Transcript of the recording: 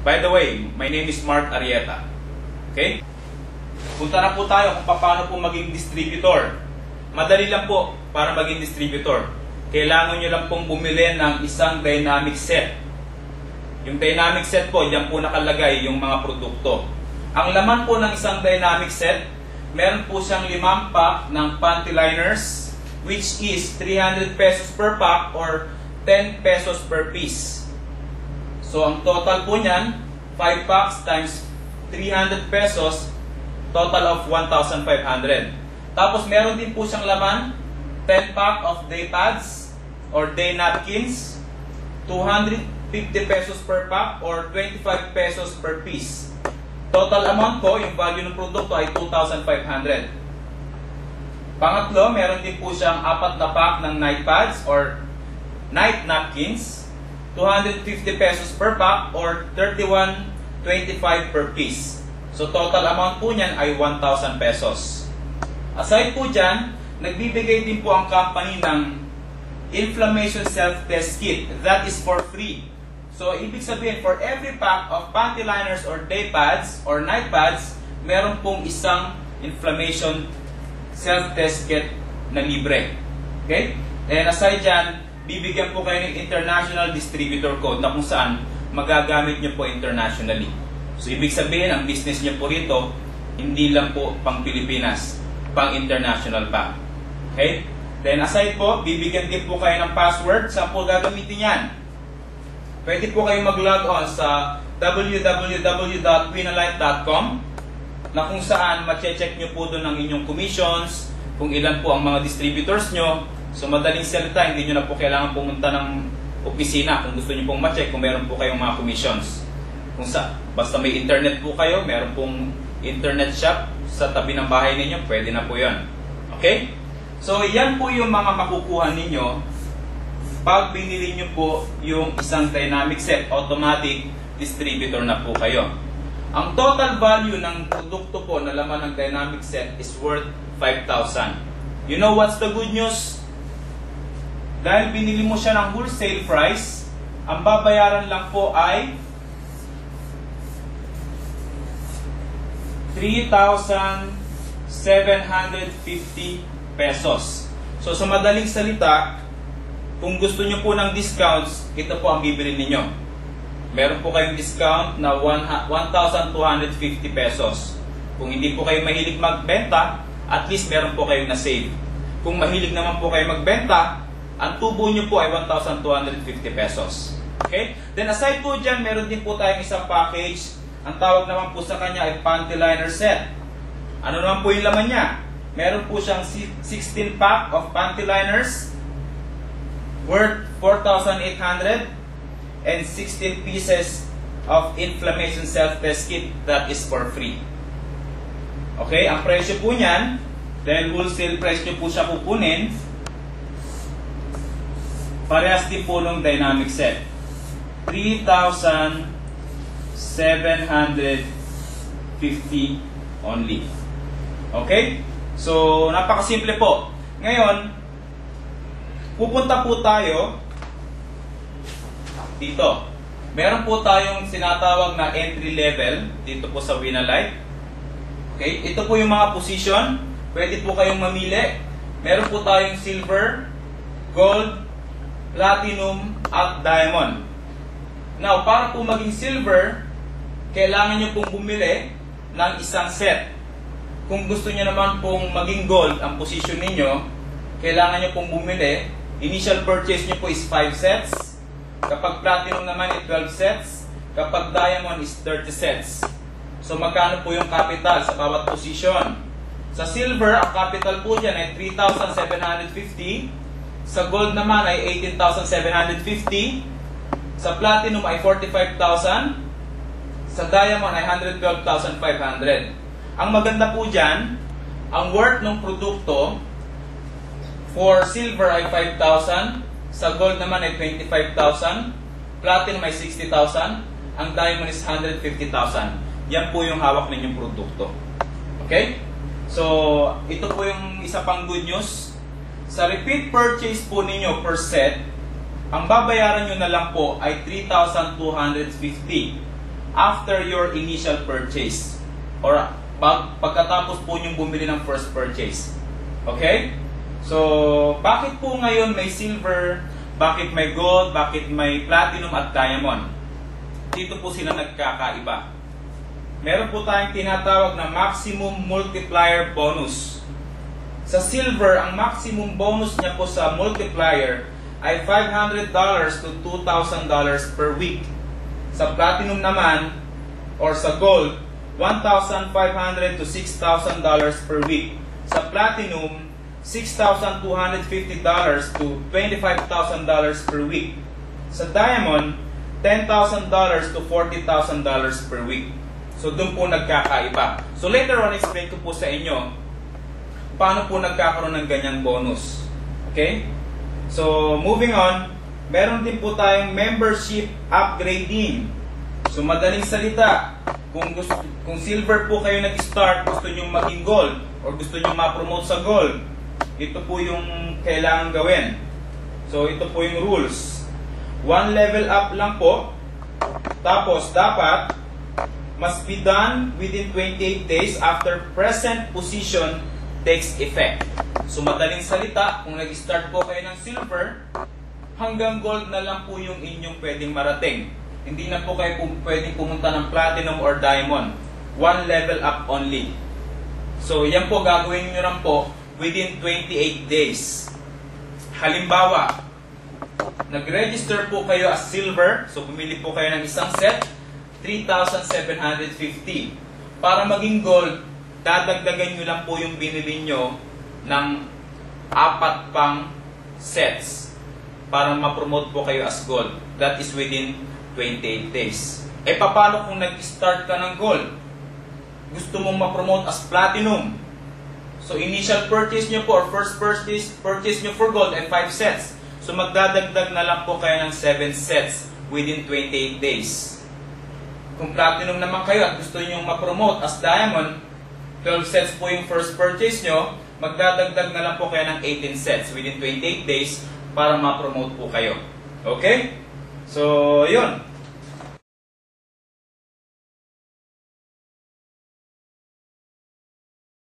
By the way, my name is Mark Arieta. Okay? Punta na po tayo kung paano po maging distributor. Madali lang po para maging distributor. Kailangan nyo lang pong bumili ng isang dynamic set. Yung dynamic set po, diyan po nakalagay yung mga produkto. Ang laman po ng isang dynamic set, meron po siyang 5 pack ng panty liners, which is 300 pesos per pack or 10 pesos per piece. So, ang total po niyan, 5 packs times 300 pesos, total of 1,500. Tapos, meron din po siyang laman, 10 pack of day pads or day napkins, 250 pesos per pack or 25 pesos per piece. Total amount po, yung value ng produkto ay 2,500. Pangatlo, meron din po siyang 4 na pack ng night pads or night napkins, 250 pesos per pack or 31.25 per piece. So total amount po niyan ay 1,000 pesos. Aside po dyan, nagbibigay din po ang company ng inflammation self-test kit. That is for free. So, ibig sabihin, for every pack of panty liners or day pads or night pads, meron pong isang inflammation self-test kit na libre. Okay? And aside dyan, bibigyan po kayo ng international distributor code na kung saan magagamit nyo po internationally. So, ibig sabihin, ang business nyo po rito, hindi lang po pang Pilipinas, pang international pa. Okay? Then, aside po, bibigyan din po kayo ng password. Saan po gagamitin yan? Pwede po kayo mag-log on sa www.winalife.com na kung saan ma-check nyo po doon ang inyong commissions, kung ilan po ang mga distributors nyo. So madaling salita, hindi nyo na po kailangan pumunta ng opisina kung gusto nyo pong ma-check kung meron po kayong mga commissions. Basta may internet po kayo, meron pong internet shop sa tabi ng bahay ninyo, pwede na po yun. Okay? So yan po yung mga makukuha ninyo pag binili nyo po yung isang dynamic set, automatic distributor na po kayo. Ang total value ng produkto po na laman ng dynamic set is worth 5,000. You know what's the good news? Dahil binili mo siya ng wholesale price, ang babayaran lang po ay 3,750 pesos. So sa madaling salita, kung gusto nyo po ng discounts, ito po ang bibili ninyo. Meron po kayong discount na 1,250 pesos. Kung hindi po kayo mahilig magbenta, at least meron po kayong na-save. Kung mahilig naman po kayo magbenta, ang tubo nyo po ay 1,250 pesos. Okay? Then aside po dyan, meron din po tayong isang package. Ang tawag naman po sa kanya ay panty liner set. Ano naman po yung laman niya? Meron po siyang 16 pack of panty liners worth 4,800 and 16 pieces of inflammation self-test kit that is for free. Okay, ang presyo po niyan, dahil wholesale price nyo po siya kukunin, parehas din po ng dynamic set. 3,750 only. Okay? So, napakasimple po. Ngayon, pupunta po tayo dito. Meron po tayong sinatawag na entry level dito po sa Winalife. Okay? Ito po yung mga position. Pwede po kayong mamili. Meron po tayong silver, gold, platinum, at diamond. Now, para po maging silver, kailangan nyo pong bumili ng isang set. Kung gusto nyo naman pong maging gold ang position ninyo, kailangan nyo pong bumili. Initial purchase nyo po is 5 sets. Kapag platinum naman ay 12 sets. Kapag diamond is 30 sets. So magkano po yung capital sa bawat position? Sa silver, ang capital po dyan ay 3,750. Sa gold naman ay 18,750. Sa platinum ay 45,000. Sa diamond ay 112,500. Ang maganda po dyan, ang worth ng produkto for silver ay 5,000, sa gold naman ay 25,000, platinum ay 60,000, ang diamond is 150,000. Yan po yung hawak ninyong produkto. Okay? So, ito po yung isa pang good news. Sa repeat purchase po ninyo per set, ang babayaran nyo na lang po ay 3,250. after your initial purchase. Or pagkatapos po yung bumili ng first purchase. Okay? So, bakit po ngayon may silver, bakit may gold, bakit may platinum at diamond? Dito po sila nagkakaiba. Meron po tayong tinatawag na maximum multiplier bonus. Sa silver, ang maximum bonus niya po sa multiplier ay $500 to $2,000 per week. Sa platinum naman, or sa gold, $1,500 to $6,000 per week. Sa platinum, $6,250 to $25,000 per week. Sa diamond, $10,000 to $40,000 per week. So, doon po nagkakaiba. So, later on, explain ko po sa inyo paano po nagkakaroon ng ganyang bonus. Okay? So, moving on, meron din po tayong membership upgrading. So, madaling salita, kung silver po kayo nag-start, gusto nyo maging gold, or gusto nyo ma-promote sa gold, ito po yung kailangan gawin. So, ito po yung rules. 1 level up lang po. Tapos, dapat must be done within 28 days after present position takes effect. So, madaling salita, kung nag-start po kayo ng silver, hanggang gold na lang po yung inyong pwedeng marating. Hindi na po kayo pwedeng pumunta ng platinum or diamond. 1 level up only. So, yan po gagawin nyo lang po within 28 days. Halimbawa, nag-register po kayo as silver, so bumili po kayo ng isang set, 3,750. Para maging gold, dadagdagan nyo lang po yung binili nyo ng 4 pang sets para ma-promote po kayo as gold. That is within 28 days. E paano kung nag-start ka ng gold? Gusto mong ma-promote as platinum. So initial purchase nyo po or first purchase nyo for gold ay 5 sets. So magdadagdag na lang po kayo ng 7 sets within 28 days. Kung platinum naman kayo at gusto nyo ma-promote as diamond, 12 sets po yung first purchase nyo, magdadagdag na lang po kayo ng 18 sets within 28 days para ma-promote po kayo. Okay? So, yun.